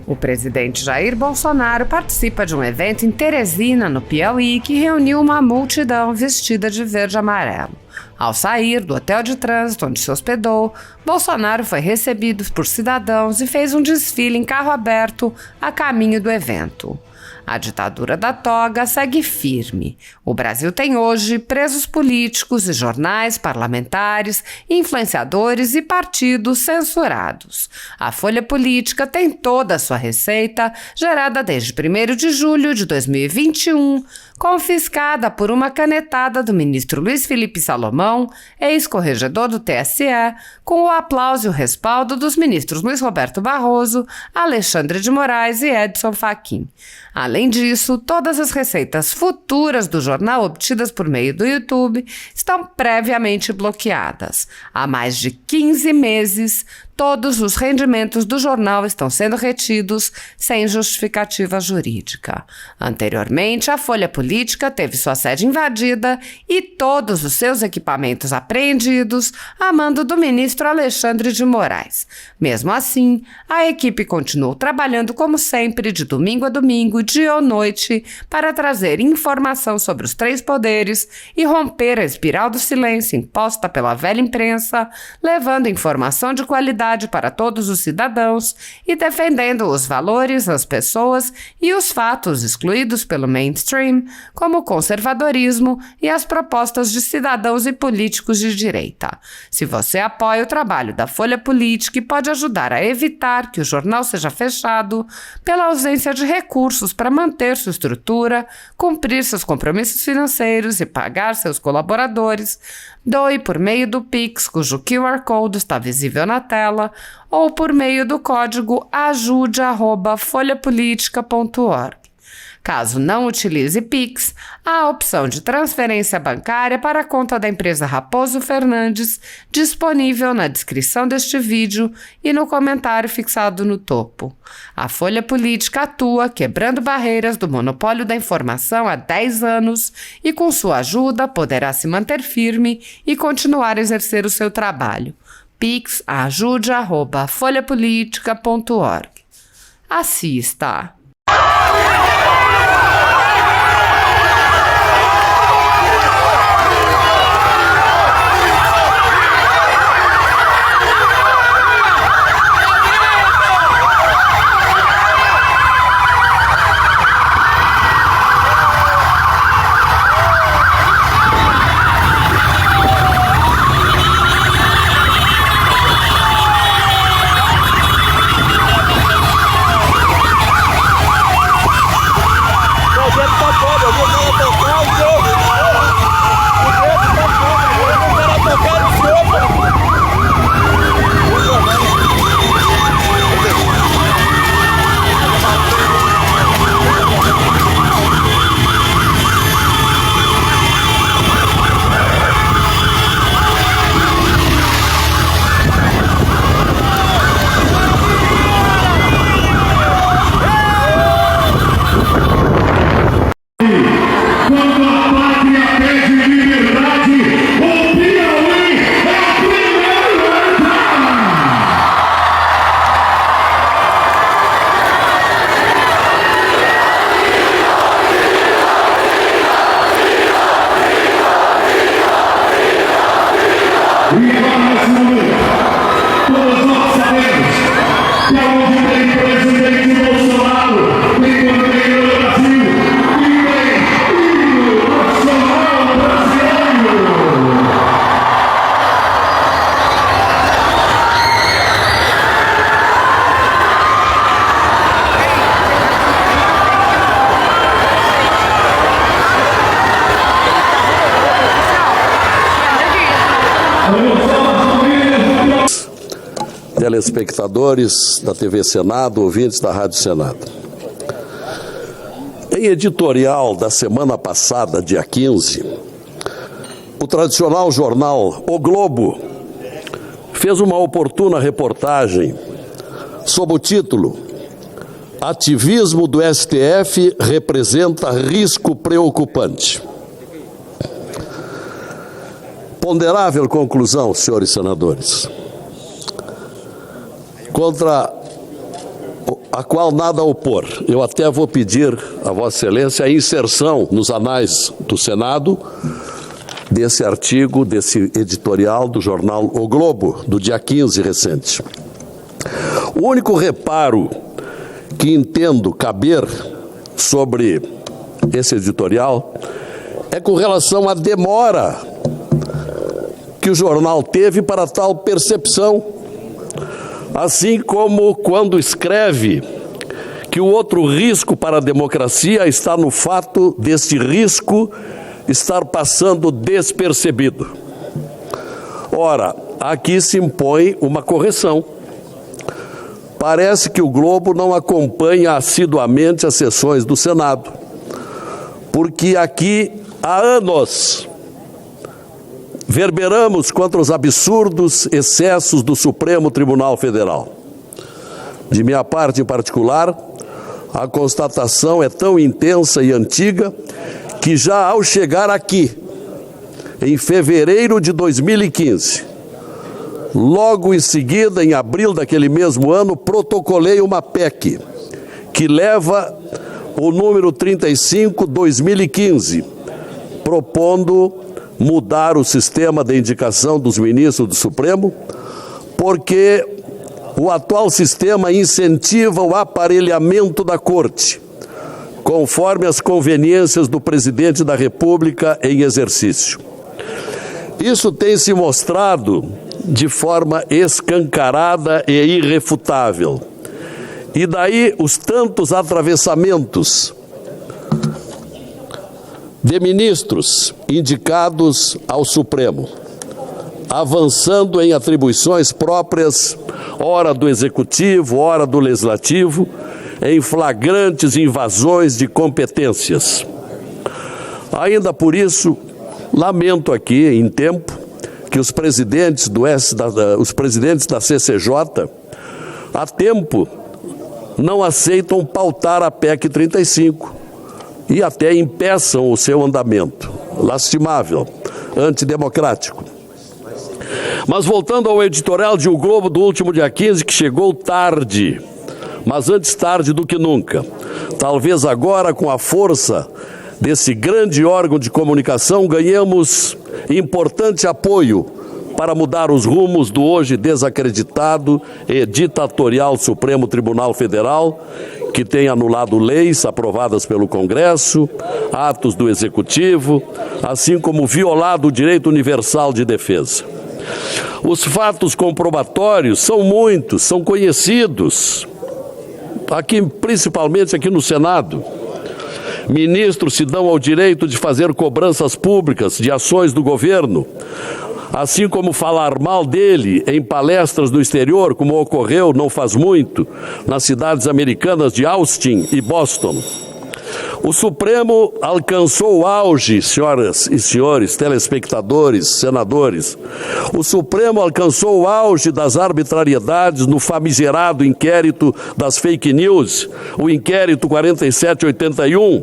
O presidente Jair Bolsonaro participa de um evento em Teresina, no Piauí, que reuniu uma multidão vestida de verde e amarelo. Ao sair do hotel de trânsito onde se hospedou, Bolsonaro foi recebido por cidadãos e fez um desfile em carro aberto a caminho do evento. A ditadura da toga segue firme. O Brasil tem hoje presos políticos e jornais, parlamentares, influenciadores e partidos censurados. A Folha Política tem toda a sua receita, gerada desde 1º de julho de 2021, confiscada por uma canetada do ministro Luiz Felipe Salomão, ex-corregedor do TSE, com o aplauso e o respaldo dos ministros Luiz Roberto Barroso, Alexandre de Moraes e Edson Fachin. Além disso, todas as receitas futuras do jornal obtidas por meio do YouTube estão previamente bloqueadas. Há mais de 15 meses, todos os rendimentos do jornal estão sendo retidos sem justificativa jurídica. Anteriormente, a Folha Política teve sua sede invadida e todos os seus equipamentos apreendidos a mando do ministro Alexandre de Moraes. Mesmo assim, a equipe continuou trabalhando como sempre, de domingo a domingo, dia ou noite, para trazer informação sobre os 3 poderes e romper a espiral do silêncio imposta pela velha imprensa, levando informação de qualidade para todos os cidadãos e defendendo os valores, as pessoas e os fatos excluídos pelo mainstream, como o conservadorismo e as propostas de cidadãos e políticos de direita. Se você apoia o trabalho da Folha Política e pode ajudar a evitar que o jornal seja fechado pela ausência de recursos para manter sua estrutura, cumprir seus compromissos financeiros e pagar seus colaboradores, doe por meio do Pix, cujo QR Code está visível na tela, ou por meio do código ajude@folhapolitica.org. Caso não utilize Pix, há a opção de transferência bancária para a conta da empresa Raposo Fernandes, disponível na descrição deste vídeo e no comentário fixado no topo. A Folha Política atua quebrando barreiras do monopólio da informação há 10 anos e, com sua ajuda, poderá se manter firme e continuar a exercer o seu trabalho. Pix ajude@folhapolitica.org. Assista! Telespectadores da TV Senado, ouvintes da Rádio Senado. Em editorial da semana passada, dia 15, o tradicional jornal O Globo fez uma oportuna reportagem sob o título "Ativismo do STF representa risco preocupante". Ponderável conclusão, senhores senadores. Contra a qual nada a opor. Eu até vou pedir a Vossa Excelência a inserção nos anais do Senado desse artigo, desse editorial do jornal O Globo, do dia 15 recente. O único reparo que entendo caber sobre esse editorial é com relação à demora que o jornal teve para tal percepção, assim como quando escreve que o outro risco para a democracia está no fato desse risco estar passando despercebido. Ora, aqui se impõe uma correção. Parece que o Globo não acompanha assiduamente as sessões do Senado, porque aqui há anos verberamos contra os absurdos excessos do Supremo Tribunal Federal. De minha parte em particular, a constatação é tão intensa e antiga que já ao chegar aqui, em fevereiro de 2015, logo em seguida, em abril daquele mesmo ano, protocolei uma PEC que leva o número 35/2015, propondo mudar o sistema de indicação dos ministros do Supremo, porque o atual sistema incentiva o aparelhamento da Corte, conforme as conveniências do presidente da República em exercício. Isso tem se mostrado de forma escancarada e irrefutável. E daí os tantos atravessamentos de ministros indicados ao Supremo, avançando em atribuições próprias, ora do Executivo, ora do Legislativo, em flagrantes invasões de competências. Ainda por isso, lamento aqui, em tempo, que os presidentes da CCJ, há tempo, não aceitam pautar a PEC 35 e até impeçam o seu andamento. Lastimável, antidemocrático. Mas voltando ao editorial de O Globo do último dia 15, que chegou tarde, mas antes tarde do que nunca. Talvez agora, com a força desse grande órgão de comunicação, ganhemos importante apoio para mudar os rumos do hoje desacreditado e ditatorial Supremo Tribunal Federal, que tem anulado leis aprovadas pelo Congresso, atos do Executivo, assim como violado o direito universal de defesa. Os fatos comprobatórios são muitos, são conhecidos, aqui, principalmente aqui no Senado. Ministros se dão ao direito de fazer cobranças públicas de ações do governo, assim como falar mal dele em palestras no exterior, como ocorreu não faz muito nas cidades americanas de Austin e Boston. O Supremo alcançou o auge, senhoras e senhores, telespectadores, senadores. O Supremo alcançou o auge das arbitrariedades no famigerado inquérito das fake news, o inquérito 4781,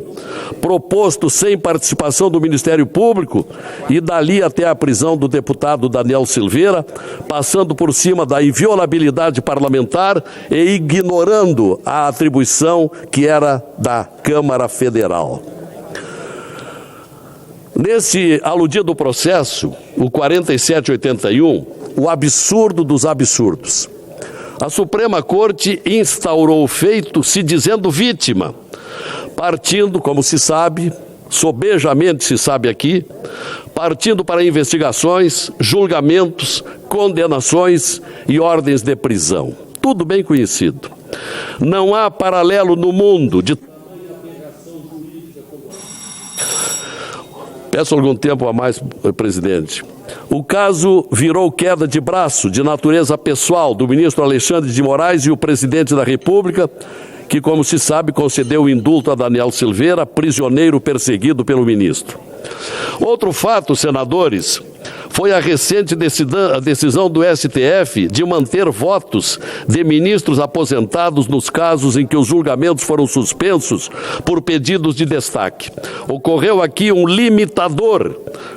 proposto sem participação do Ministério Público e dali até a prisão do deputado Daniel Silveira, passando por cima da inviolabilidade parlamentar e ignorando a atribuição que era da Câmara Federal. Nesse aludido processo, o 4781, o absurdo dos absurdos. A Suprema Corte instaurou o feito se dizendo vítima, partindo, como se sabe, sobejamente se sabe aqui, partindo para investigações, julgamentos, condenações e ordens de prisão. Tudo bem conhecido. Não há paralelo no mundo de... Peço algum tempo a mais, presidente. O caso virou queda de braço de natureza pessoal do ministro Alexandre de Moraes e o presidente da República, que, como se sabe, concedeu o indulto a Daniel Silveira, prisioneiro perseguido pelo ministro. Outro fato, senadores, foi a recente decisão do STF de manter votos de ministros aposentados nos casos em que os julgamentos foram suspensos por pedidos de destaque. Ocorreu aqui um limitador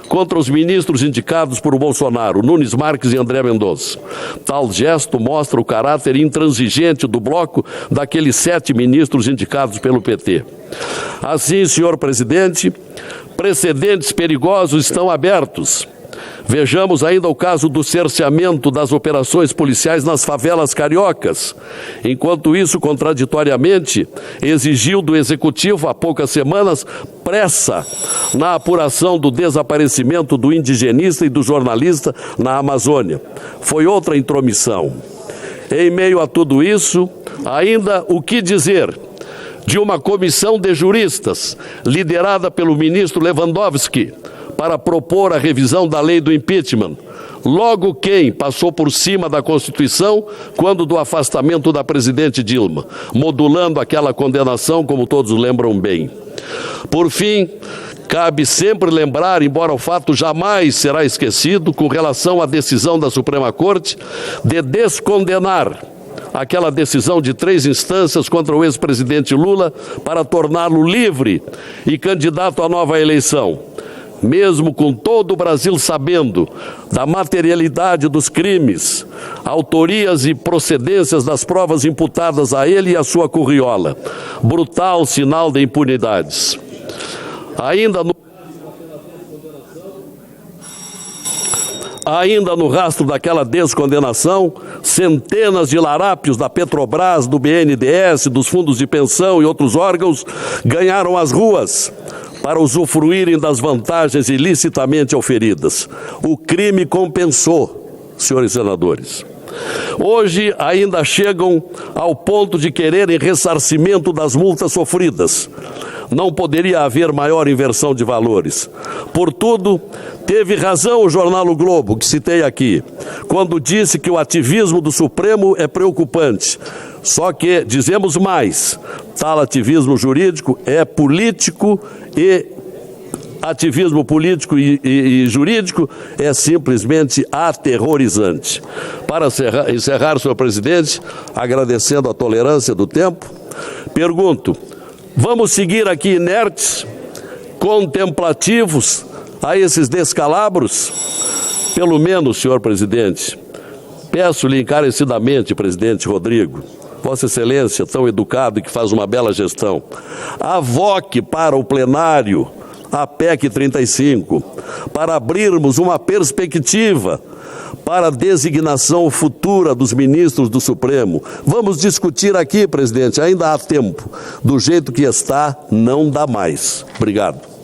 contra os ministros indicados por Bolsonaro, Nunes Marques e André Mendonça. Tal gesto mostra o caráter intransigente do bloco daqueles 7 ministros indicados pelo PT. Assim, senhor presidente, precedentes perigosos estão abertos. Vejamos ainda o caso do cerceamento das operações policiais nas favelas cariocas. Enquanto isso, contraditoriamente, exigiu do Executivo, há poucas semanas, pressa na apuração do desaparecimento do indigenista e do jornalista na Amazônia. Foi outra intromissão. Em meio a tudo isso, ainda o que dizer de uma comissão de juristas, liderada pelo ministro Lewandowski, para propor a revisão da lei do impeachment. Logo quem passou por cima da Constituição quando do afastamento da presidente Dilma, modulando aquela condenação, como todos lembram bem. Por fim, cabe sempre lembrar, embora o fato jamais será esquecido, com relação à decisão da Suprema Corte de descondenar aquela decisão de 3 instâncias contra o ex-presidente Lula para torná-lo livre e candidato à nova eleição. Mesmo com todo o Brasil sabendo da materialidade dos crimes, autorias e procedências das provas imputadas a ele e à sua curriola, brutal sinal de impunidades. Ainda no rastro daquela descondenação, centenas de larápios da Petrobras, do BNDES, dos fundos de pensão e outros órgãos ganharam as ruas para usufruírem das vantagens ilicitamente auferidas. O crime compensou, senhores senadores. Hoje ainda chegam ao ponto de quererem ressarcimento das multas sofridas. Não poderia haver maior inversão de valores. Portudo, teve razão o jornal O Globo, que citei aqui, quando disse que o ativismo do Supremo é preocupante. Só que, dizemos mais, tal ativismo jurídico é político e ativismo político e jurídico é simplesmente aterrorizante. Para encerrar, senhor presidente, agradecendo a tolerância do tempo, pergunto, vamos seguir aqui inertes, contemplativos a esses descalabros? Pelo menos, senhor presidente, peço-lhe encarecidamente, presidente Rodrigo, Vossa Excelência, tão educado e que faz uma bela gestão, avoque para o plenário a PEC 35, para abrirmos uma perspectiva para a designação futura dos ministros do Supremo. Vamos discutir aqui, presidente, ainda há tempo. Do jeito que está, não dá mais. Obrigado.